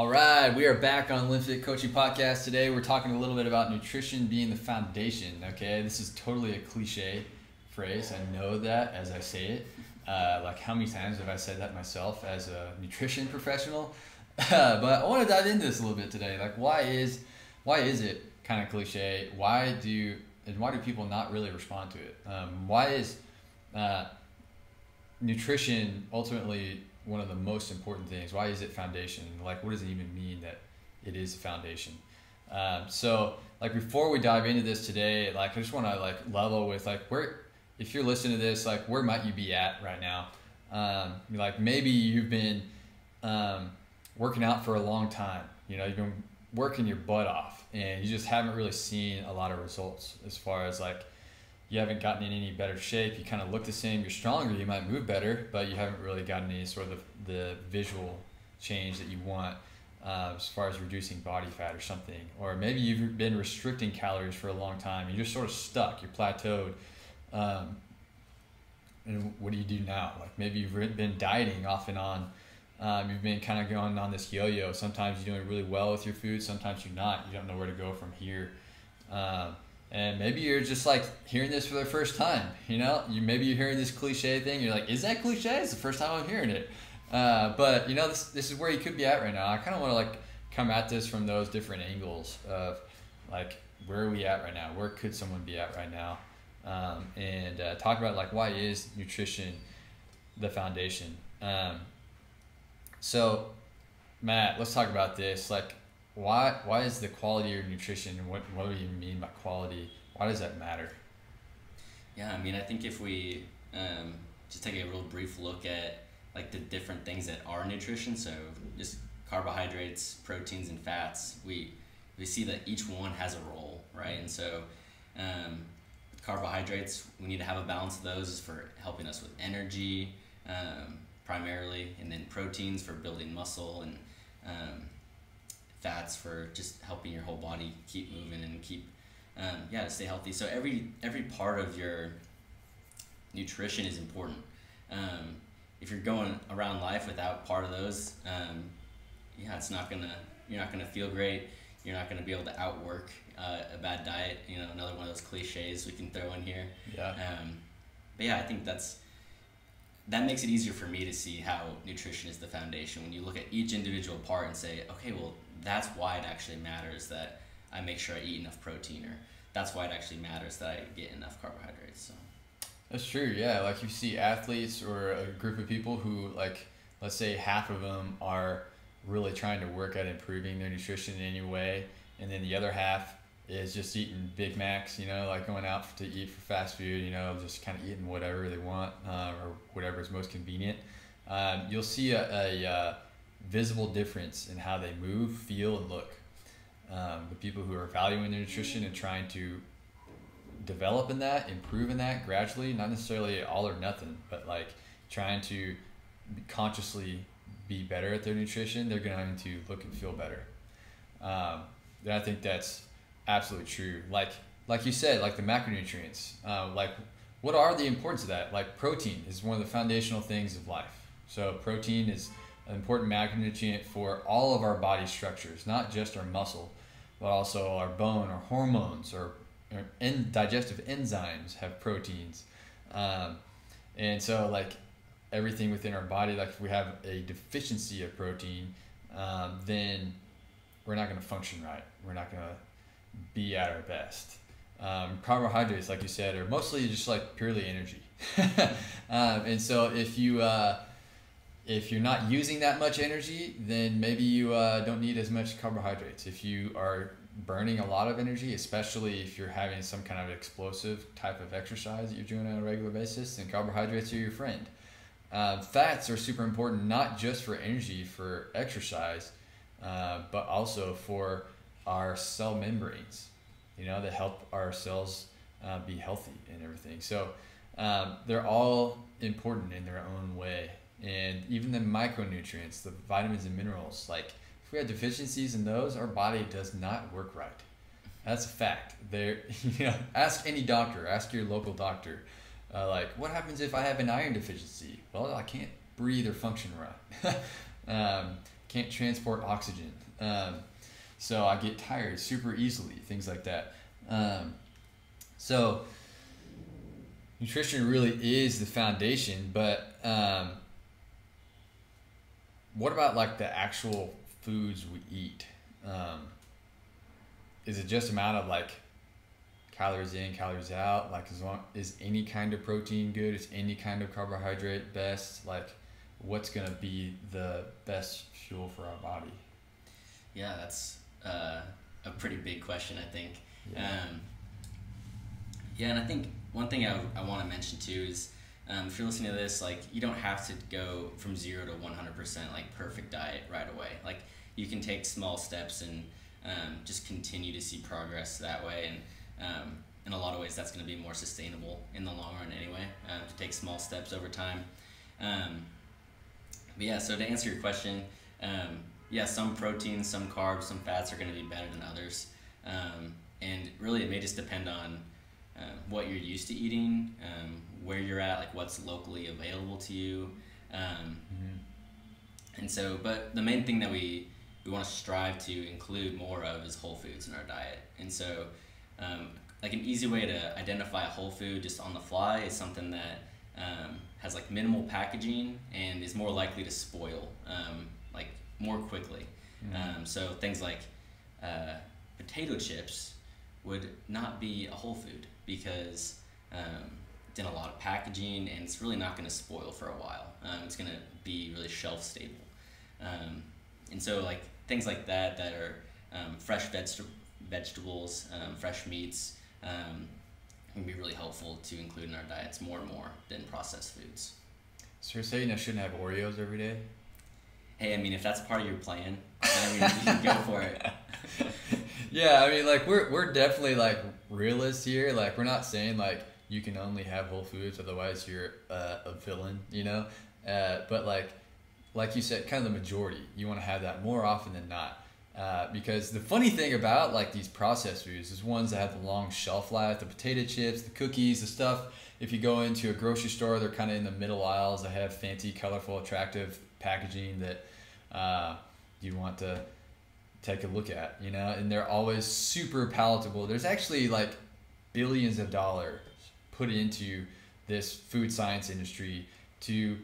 All right, we are back on LinnFit Coaching Podcast. Today we're talking a little bit about nutrition being the foundation, okay? This is totally a cliche phrase. I know that as I say it. Like how many times have I said that myself as a nutrition professional? But I want to dive into this a little bit today. Like why is it kind of cliche? Why do people not really respond to it? Why is nutrition ultimately one of the most important things? Why is it foundation? Like, what does it even mean that it is a foundation? So like before we dive into this today, like I just want to like level with like where, if you're listening to this, like where might you be at right now? Like maybe you've been working out for a long time. You know, you've been working your butt off and you just haven't really seen a lot of results as far as like you haven't gotten in any better shape. You kind of look the same. You're stronger. You might move better, but you haven't really gotten any sort of the visual change that you want as far as reducing body fat or something. Or maybe you've been restricting calories for a long time. You're just sort of stuck. You're plateaued. And what do you do now? Like maybe you've been dieting off and on. You've been kind of going on this yo-yo. Sometimes you're doing really well with your food. Sometimes you're not. You don't know where to go from here. And maybe you're just like hearing this for the first time, you know, maybe you're hearing this cliche thing. You're like, is that cliche? It's the first time I'm hearing it. But you know, this is where you could be at right now. I kind of want to like come at this from those different angles of like, where are we at right now? Where could someone be at right now? And talk about like, why is nutrition the foundation? So Matt, let's talk about this. Like, why is the quality of nutrition, and what do you mean by quality? Why does that matter? Yeah, I mean, I think if we just take a real brief look at like the different things that are nutrition, so just carbohydrates, proteins, and fats, we see that each one has a role, right? And so carbohydrates, we need to have a balance of those for helping us with energy primarily, and then proteins for building muscle, and fats for just helping your whole body keep moving and keep to stay healthy. So every part of your nutrition is important. If you're going around life without part of those, it's not gonna, you're not gonna feel great. You're not gonna be able to outwork a bad diet. You know, another one of those cliches we can throw in here. Yeah. But yeah, I think that makes it easier for me to see how nutrition is the foundation. When you look at each individual part and say, okay, well, that's why it actually matters that I make sure I eat enough protein, or that's why it actually matters that I get enough carbohydrates. So That's true. Yeah. Like you see athletes or a group of people who, like, let's say half of them are really trying to work at improving their nutrition in any way, and then the other half is just eating Big Macs, you know, like going out to eat for fast food, you know, just kind of eating whatever they want or whatever is most convenient. You'll see a visible difference in how they move, feel, and look. The people who are valuing their nutrition and trying to develop in that, improve in that gradually, not necessarily all or nothing, but like trying to consciously be better at their nutrition, they're going to look and feel better. And I think that's absolutely true. Like you said, like the macronutrients, like what are the importance of that? Like protein is one of the foundational things of life. So protein is an important macronutrient for all of our body structures, not just our muscle, but also our bone, our hormones, or digestive enzymes have proteins. And so like everything within our body, like if we have a deficiency of protein, then we're not going to function right. We're not going to be at our best. Carbohydrates, like you said, are mostly just like purely energy. And so if you're not using that much energy, then maybe you don't need as much carbohydrates. If you are burning a lot of energy, especially if you're having some kind of explosive type of exercise that you're doing on a regular basis, then carbohydrates are your friend. Fats are super important, not just for energy, for exercise, but also for our cell membranes, you know, that help our cells be healthy and everything. So they're all important in their own way. And even the micronutrients, the vitamins and minerals, like if we have deficiencies in those, our body does not work right. That's a fact. You know, ask any doctor, ask your local doctor, like what happens if I have an iron deficiency? Well, I can't breathe or function right. can't transport oxygen. So I get tired super easily, things like that. So nutrition really is the foundation, but what about like the actual foods we eat? Is it just amount of like calories in, calories out? Like, is any kind of protein good? Is any kind of carbohydrate best? Like, what's gonna be the best fuel for our body? Yeah, that's a pretty big question, I think. Yeah. And I think one thing I want to mention too is, if you're listening to this, like, you don't have to go from 0 to 100% like perfect diet right away. Like, you can take small steps and just continue to see progress that way. And in a lot of ways, that's going to be more sustainable in the long run anyway, to take small steps over time. But yeah, so to answer your question, yeah, some proteins, some carbs, some fats are going to be better than others. And really, it may just depend on what you're used to eating, where you're at, like what's locally available to you. And so, but the main thing that we want to strive to include more of is whole foods in our diet. And so, like an easy way to identify a whole food just on the fly is something that has like minimal packaging and is more likely to spoil like more quickly. So things like potato chips would not be a whole food because it's in a lot of packaging and it's really not going to spoil for a while. It's going to be really shelf stable. And so like things like that are fresh vegetables, fresh meats, can be really helpful to include in our diets more and more than processed foods. So you're saying I shouldn't have Oreos every day? Hey, I mean, if that's part of your plan, I mean, you can go for it. Yeah, I mean, like we're definitely like realists here. Like, we're not saying like you can only have whole foods, otherwise you're a villain, you know. But like you said, kind of the majority, you want to have that more often than not. Because the funny thing about like these processed foods is ones that have the long shelf life, the potato chips, the cookies, the stuff. If you go into a grocery store, they're kind of in the middle aisles. They have fancy, colorful, attractive packaging that you want to take a look at, you know, and they're always super palatable. There's actually like billions of dollars put into this food science industry to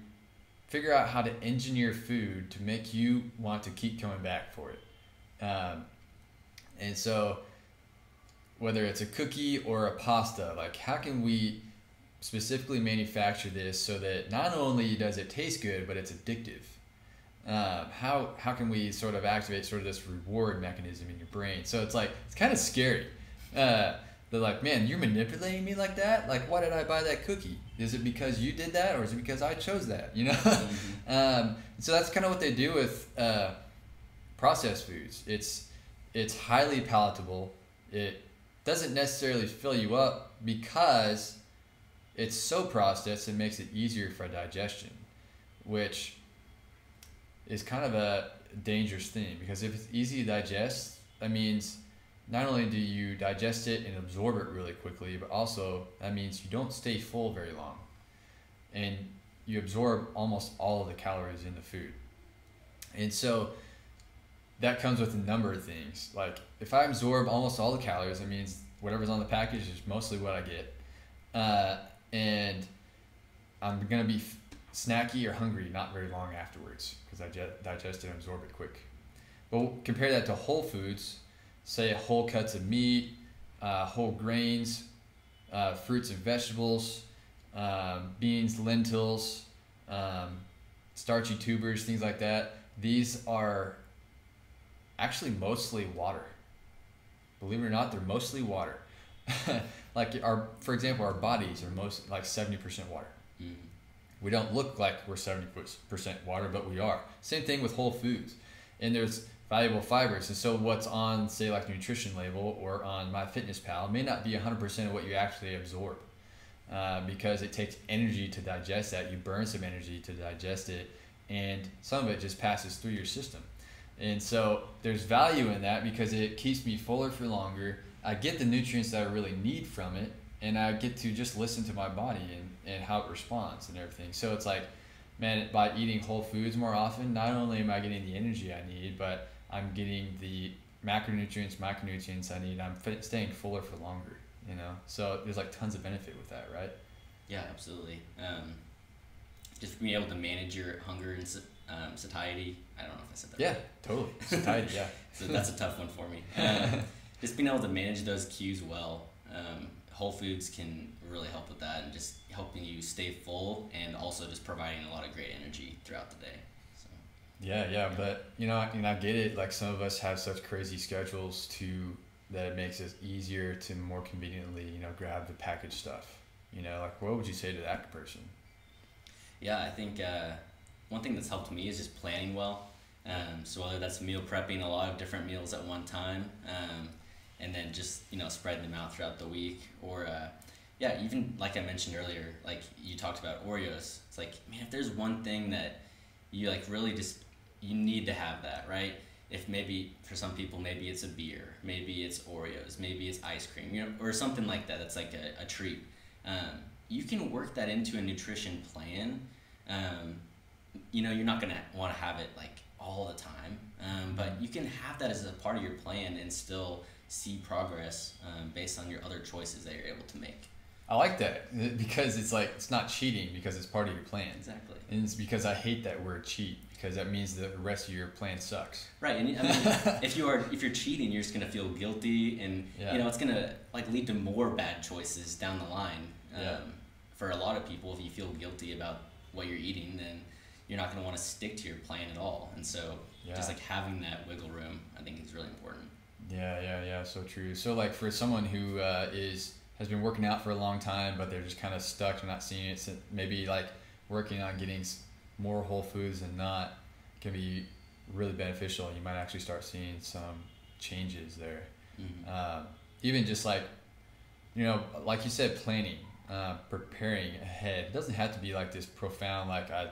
figure out how to engineer food to make you want to keep coming back for it. And so whether it's a cookie or a pasta, like how can we specifically manufacture this so that not only does it taste good, but it's addictive? How can we sort of activate sort of this reward mechanism in your brain? So it's like, it's kind of scary. They're like, man, you're manipulating me like that? Like, why did I buy that cookie? Is it because you did that, or is it because I chose that? You know? So that's kind of what they do with processed foods. It's highly palatable. It doesn't necessarily fill you up because it's so processed, it makes it easier for digestion, which is kind of a dangerous thing, because if it's easy to digest, that means not only do you digest it and absorb it really quickly, but also that means you don't stay full very long and you absorb almost all of the calories in the food. And so that comes with a number of things. Like, if I absorb almost all the calories, that means whatever's on the package is mostly what I get. And I'm going to be snacky or hungry not very long afterwards because I digest it and absorb it quick. But compare that to whole foods, say whole cuts of meat, whole grains, fruits and vegetables, beans, lentils, starchy tubers, things like that. These are actually mostly water. Believe it or not, they're mostly water. Like for example, our bodies are most like 70% water. Mm-hmm. We don't look like we're 70% water, but we are. Same thing with whole foods. And there's valuable fibers. And so what's on, say, like the nutrition label or on MyFitnessPal may not be 100% of what you actually absorb, because it takes energy to digest that. You burn some energy to digest it, and some of it just passes through your system. And so there's value in that because it keeps me fuller for longer. I get the nutrients that I really need from it, and I get to just listen to my body and how it responds and everything. So it's like man, by eating whole foods more often, not only am I getting the energy I need, but I'm getting the macronutrients, micronutrients I need. I'm staying fuller for longer, you know? So there's like tons of benefit with that, right? Yeah, absolutely. Just being able to manage your hunger and satiety. I don't know if I said that. Yeah, right. totally. Satiety, yeah. So that's a tough one for me. Just being able to manage those cues well. Whole foods can really help with that, and just helping you stay full, and also just providing a lot of great energy throughout the day. So, Yeah, but you know, and I get it. Like some of us have such crazy schedules that it makes it easier to more conveniently, you know, grab the packaged stuff. You know, like what would you say to that person? yeah, I think one thing that's helped me is just planning well. So whether that's meal prepping a lot of different meals at one time, and then just spreading them out throughout the week, or yeah, even like I mentioned earlier, like you talked about Oreos. It's like, man, if there's one thing that you like really just you need to have that, right? If maybe for some people maybe it's a beer, maybe it's Oreos, maybe it's ice cream, or something like that. That's like a treat. You can work that into a nutrition plan. You're not gonna want to have it like all the time, but you can have that as a part of your plan and still see progress based on your other choices that you're able to make. I like that because it's like it's not cheating because it's part of your plan. Exactly. And it's because I hate that word cheat because that means the rest of your plan sucks. Right, and I mean, if you're cheating, you're just gonna feel guilty, and it's gonna like lead to more bad choices down the line. For a lot of people, if you feel guilty about what you're eating, then you're not gonna want to stick to your plan at all. And so, just like having that wiggle room, I think is really important. Yeah. So true. So like for someone who has been working out for a long time, but they're just kind of stuck and not seeing it, so maybe like working on getting more whole foods than not can be really beneficial. You might actually start seeing some changes there. Mm-hmm. Even just like, like you said, planning, preparing ahead. It doesn't have to be like this profound, like I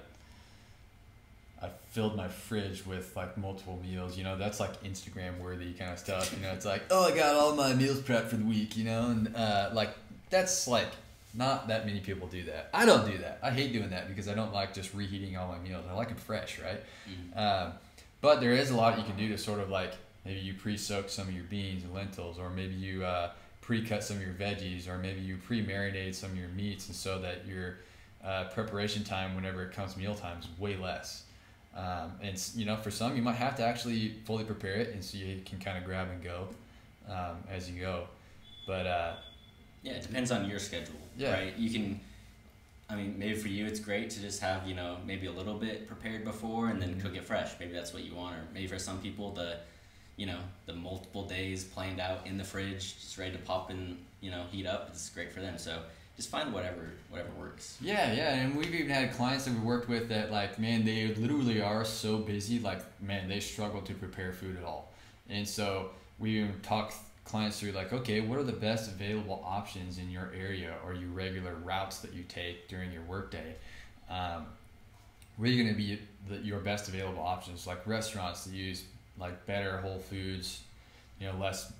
filled my fridge with like multiple meals, that's like Instagram worthy kind of stuff. It's like, oh, I got all my meals prepped for the week, and like that's like not that many people do that. I don't do that. I hate doing that because I don't like just reheating all my meals. I like them fresh, right? Mm-hmm. But there is a lot you can do to sort of like maybe you pre-soak some of your beans and lentils, or maybe you pre-cut some of your veggies, or maybe you pre-marinate some of your meats, and so that your preparation time whenever it comes meal time is way less. And for some you might have to actually fully prepare it, and so you can kind of grab and go as you go. But it depends on your schedule, right? You can, maybe for you it's great to just have maybe a little bit prepared before and then cook it fresh. Maybe that's what you want. Or maybe for some people the multiple days planned out in the fridge, just ready to pop and heat up, is great for them. So just find whatever works. Yeah, and we've even had clients that we worked with that, like, man, they literally are so busy, like, man, they struggle to prepare food at all. And so we even talk clients through, like, okay, what are the best available options in your area or your regular routes that you take during your workday? Where are you going to be your best available options? Like restaurants that use like better whole foods, less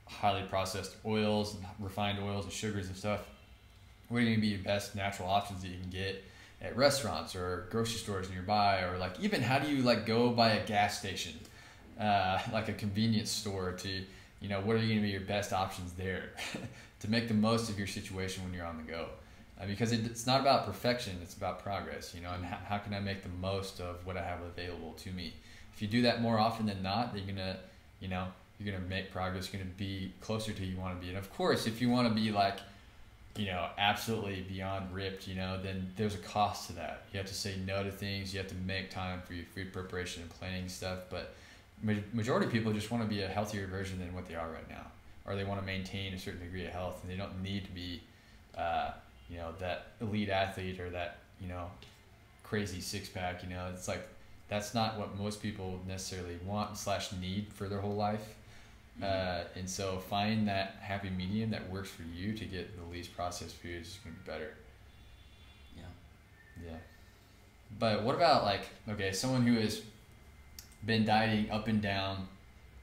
highly processed oils, refined oils and sugars and stuff. What are going to be your best natural options that you can get at restaurants or grocery stores nearby? Or like even how do you like go by a gas station, like a convenience store to, what are going to be your best options there to make the most of your situation when you're on the go? Because it's not about perfection, it's about progress, and how can I make the most of what I have available to me? If you do that more often than not, then you're gonna make progress. You're gonna be closer to who you want to be. And of course, if you want to be like, absolutely beyond ripped, then there's a cost to that. You have to say no to things. You have to make time for your food preparation and planning stuff. But majority of people just want to be a healthier version than what they are right now, or they want to maintain a certain degree of health, and they don't need to be, that elite athlete or that crazy six pack. It's like that's not what most people necessarily want / need for their whole life. And so find that happy medium that works for you to get the least processed foods is going to be better. Yeah. But what about like, okay, someone who has been dieting up and down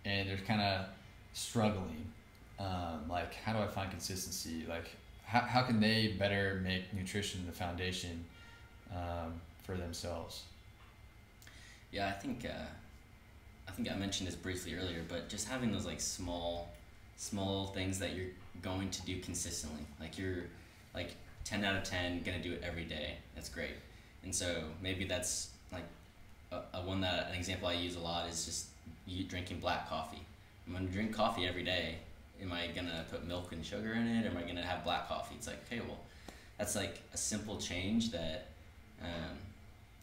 and they're kind of struggling, like how do I find consistency? Like how can they better make nutrition the foundation for themselves? Yeah, I think I mentioned this briefly earlier, but just having those like small things that you're going to do consistently. Like you're like 10 out of 10 gonna do it every day. That's great. And so maybe that's like an example I use a lot is just you drinking black coffee. I'm gonna drink coffee every day. Am I gonna put milk and sugar in it? Or am I gonna have black coffee? It's like, okay, well, that's like a simple change that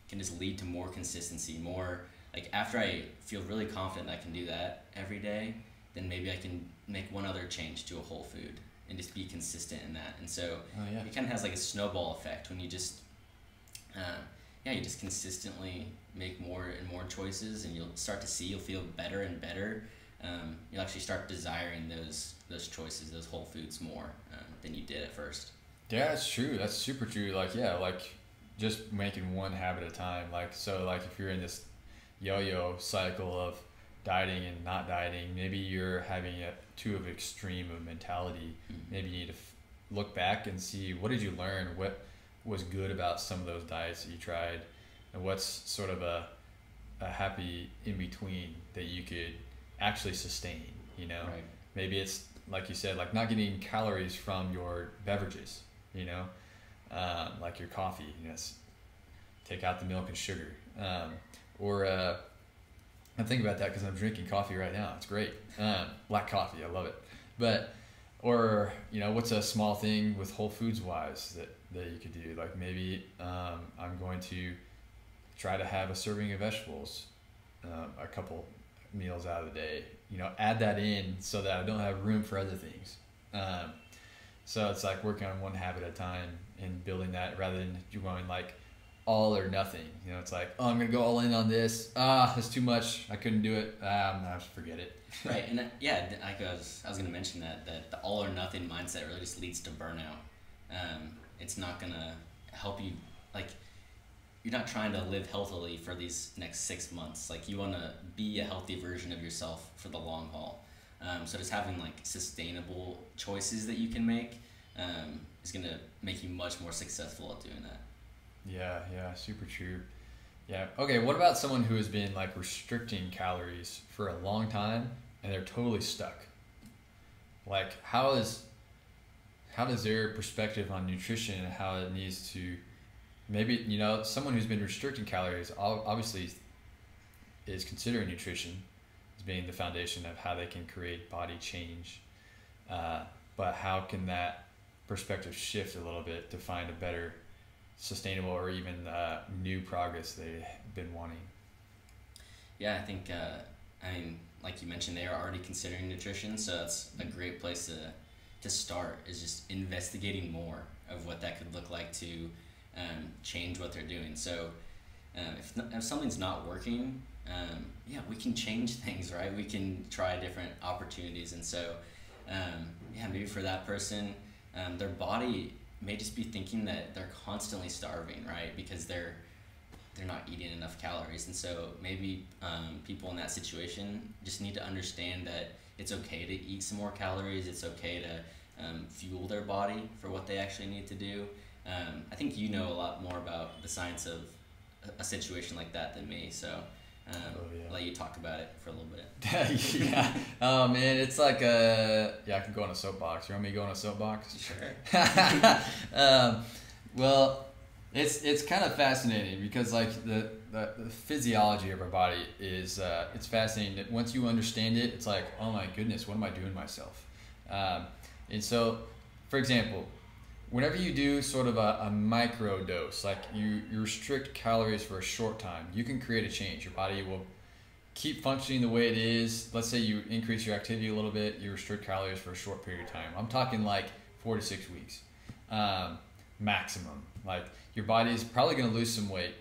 can just lead to more consistency, more like after I feel really confident I can do that every day, then maybe I can make one other change to a whole food and just be consistent in that. And so it kind of has like a snowball effect when you just, you just consistently make more and more choices, and you'll feel better and better. You'll actually start desiring those choices, those whole foods more than you did at first. Yeah, that's true. That's super true. Like, yeah, like just making one habit at a time. Like, so like if you're in this yo-yo cycle of dieting and not dieting, maybe you're having too of extreme of mentality. Mm-hmm. Maybe you need to look back and see, what did you learn? What was good about some of those diets that you tried? And what's sort of a happy in between that you could actually sustain, you know? Right. Maybe it's, like you said, like not getting calories from your beverages, you know? Like your coffee, take out the milk and sugar. I'm thinking about that because I'm drinking coffee right now. It's great. Black coffee, I love it. But, what's a small thing with Whole Foods wise that you could do? Like maybe I'm going to try to have a serving of vegetables a couple meals out of the day. Add that in so that I don't have room for other things. So it's like working on one habit at a time and building that rather than you going like all or nothing. It's like, oh, I'm gonna go all in on this. That's too much. I couldn't do it. I'll just forget it. Right, and I was gonna mention that the all or nothing mindset really just leads to burnout. It's not gonna help you. Like, you're not trying to live healthily for these next 6 months. Like, you want to be a healthy version of yourself for the long haul. So just having like sustainable choices that you can make is gonna make you much more successful at doing that. Yeah, super true. Yeah. Okay, what about someone who has been like restricting calories for a long time and they're totally stuck? Like, how does their perspective on nutrition and how it needs to, maybe, someone who's been restricting calories obviously is considering nutrition as being the foundation of how they can create body change. But how can that perspective shift a little bit to find a better sustainable or even new progress they've been wanting? Yeah, I think, like you mentioned, they are already considering nutrition, so that's a great place to start, is just investigating more of what that could look like to change what they're doing. So if something's not working, we can change things, right? We can try different opportunities. And so, maybe for that person, their body may just be thinking that they're constantly starving, right? Because they're not eating enough calories. And so maybe people in that situation just need to understand that it's okay to eat some more calories. It's okay to fuel their body for what they actually need to do. I think you know a lot more about the science of a situation like that than me, so I'll let you talk about it for a little bit. Yeah. Oh man, it's like I can go on a soapbox. You want me to go on a soapbox? Sure. Well, it's kind of fascinating because like the physiology of our body is it's fascinating. That once you understand it, it's like, oh my goodness, what am I doing to myself? And so, for example, whenever you do sort of a micro dose, like you restrict calories for a short time, you can create a change. Your body will keep functioning the way it is. Let's say you increase your activity a little bit, you restrict calories for a short period of time. I'm talking like 4 to 6 weeks maximum. Like, your body is probably going to lose some weight,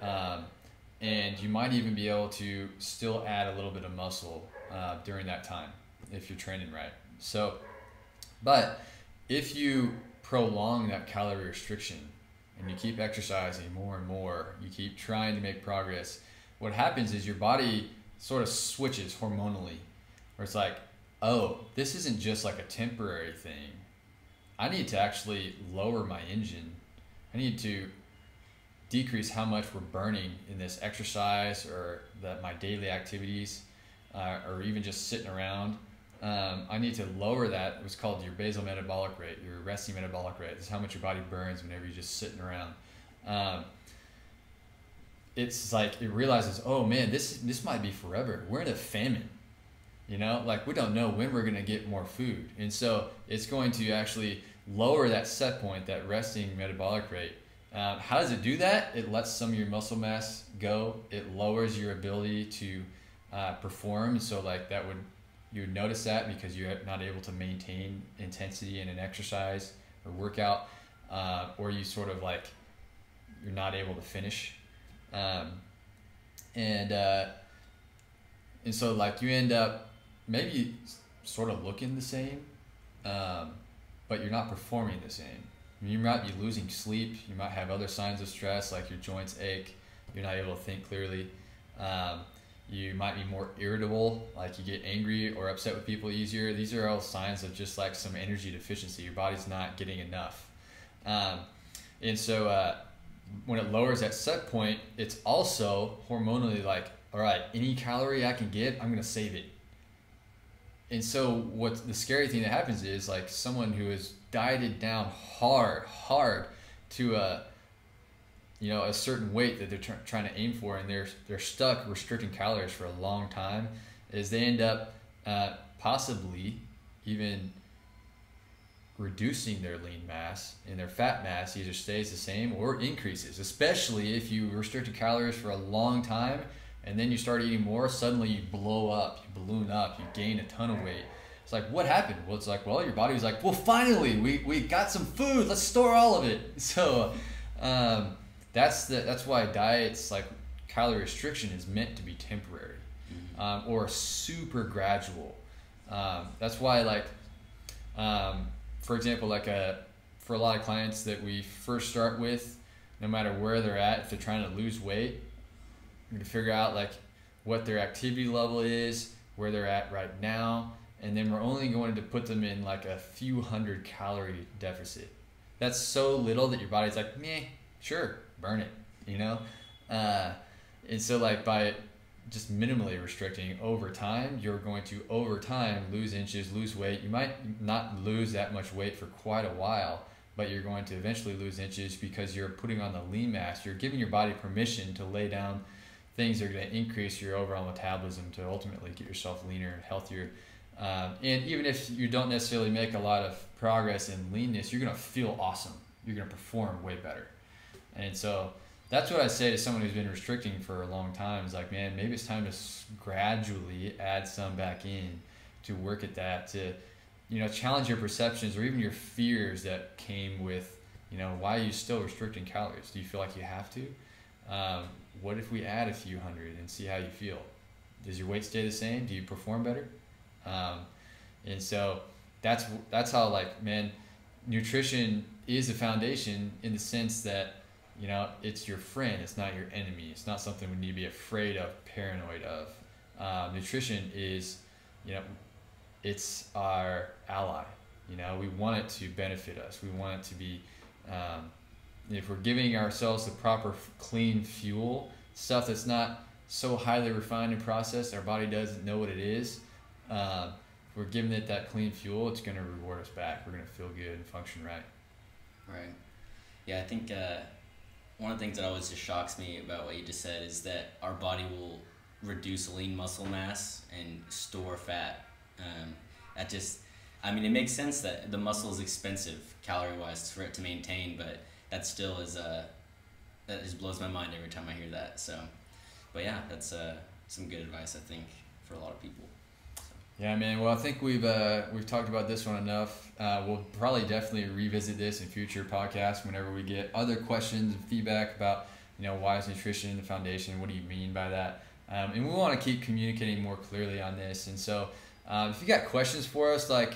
and you might even be able to still add a little bit of muscle during that time if you're training right. So, but if you prolong that calorie restriction and you keep exercising more and more, you keep trying to make progress, what happens is your body sort of switches hormonally, where it's like, oh, this isn't just like a temporary thing. I need to actually lower my engine. I need to decrease how much we're burning in this exercise or my daily activities, or even just sitting around. I need to lower that. What's called your basal metabolic rate, your resting metabolic rate. This is how much your body burns whenever you're just sitting around. It's like it realizes, oh man, this might be forever. We're in a famine, you know, like we don't know when we're going to get more food, and so it's going to actually lower that set point, that resting metabolic rate. How does it do that? It lets some of your muscle mass go. It lowers your ability to perform. So like that would, you would notice that because you're not able to maintain intensity in an exercise or workout, or you sort of like, you're not able to finish. And so like you end up maybe sort of looking the same, but you're not performing the same. You might be losing sleep. You might have other signs of stress, like your joints ache. You're not able to think clearly. You might be more irritable, like you get angry or upset with people easier. These are all signs of just like some energy deficiency. Your body's not getting enough. And so when it lowers that set point, it's also hormonally like, all right, any calorie I can get, I'm going to save it. And so what the scary thing that happens is like someone who is dieted down hard to a certain weight that they're trying to aim for, and they're stuck restricting calories for a long time, is they end up possibly even reducing their lean mass, and their fat mass either stays the same or increases, especially if you restricted calories for a long time and then you start eating more. Suddenly you blow up, you balloon up, you gain a ton of weight. It's like, what happened? Well, it's like, well, your body was like, well, finally we got some food, let's store all of it. So that's why diets, like calorie restriction, is meant to be temporary, or super gradual. That's why, like, for example, like for a lot of clients that we first start with, no matter where they're at, if they're trying to lose weight, we're going to figure out like what their activity level is, where they're at right now, and then we're only going to put them in like a few 100 calorie deficit. That's so little that your body's like, meh, sure, burn it, you know? And so like by just minimally restricting over time, you're going to over time lose inches, lose weight. You might not lose that much weight for quite a while, but you're going to eventually lose inches because you're putting on the lean mass. You're giving your body permission to lay down things that are going to increase your overall metabolism to ultimately get yourself leaner and healthier. And even if you don't necessarily make a lot of progress in leanness, you're going to feel awesome. You're going to perform way better. And so that's what I say to someone who's been restricting for a long time, is like, man, maybe it's time to gradually add some back in to work at that, to, you know, challenge your perceptions or even your fears that came with, you know, why are you still restricting calories? Do you feel like you have to? What if we add a few hundred and see how you feel? Does your weight stay the same? Do you perform better? And so that's how, like, man, nutrition is a foundation in the sense that, you know, it's your friend, it's not your enemy. It's not something we need to be afraid of, paranoid of. Nutrition is, you know, it's our ally. You know, we want it to benefit us. We want it to be, if we're giving ourselves the proper clean fuel, stuff that's not so highly refined and processed, our body doesn't know what it is. If we're giving it that clean fuel, it's going to reward us back. We're going to feel good and function right. Right. Yeah, I think one of the things that always just shocks me about what you just said is that our body will reduce lean muscle mass and store fat. It makes sense that the muscle is expensive calorie-wise for it to maintain, but that still is that just blows my mind every time I hear that. So, but yeah, that's some good advice, I think, for a lot of people. Yeah, man. Well, I think we've talked about this one enough. We'll probably definitely revisit this in future podcasts whenever we get other questions and feedback about, you know, why is nutrition the foundation? What do you mean by that? And we want to keep communicating more clearly on this. And so, if you got questions for us, like,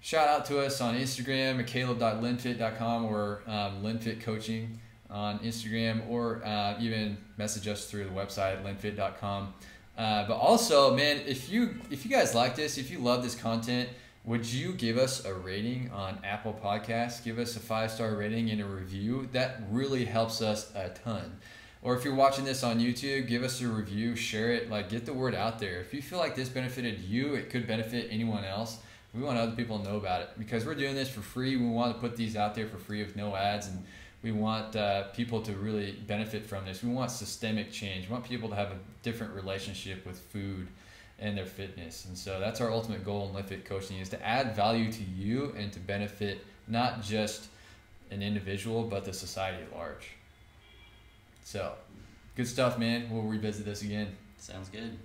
shout out to us on Instagram at caleb.linnfit.com or LinnFit Coaching on Instagram, or even message us through the website at linnfit.com. But also, man, if you guys like this, if you love this content, would you give us a rating on Apple Podcasts? Give us a 5-star rating and a review. That really helps us a ton. Or if you're watching this on YouTube, give us a review, share it, like get the word out there. If you feel like this benefited you, it could benefit anyone else. We want other people to know about it because we're doing this for free. We want to put these out there for free with no ads, and we want people to really benefit from this. We want systemic change. We want people to have a different relationship with food and their fitness. And so that's our ultimate goal in LinnFit coaching, is to add value to you and to benefit not just an individual, but the society at large. So good stuff, man. We'll revisit this again. Sounds good.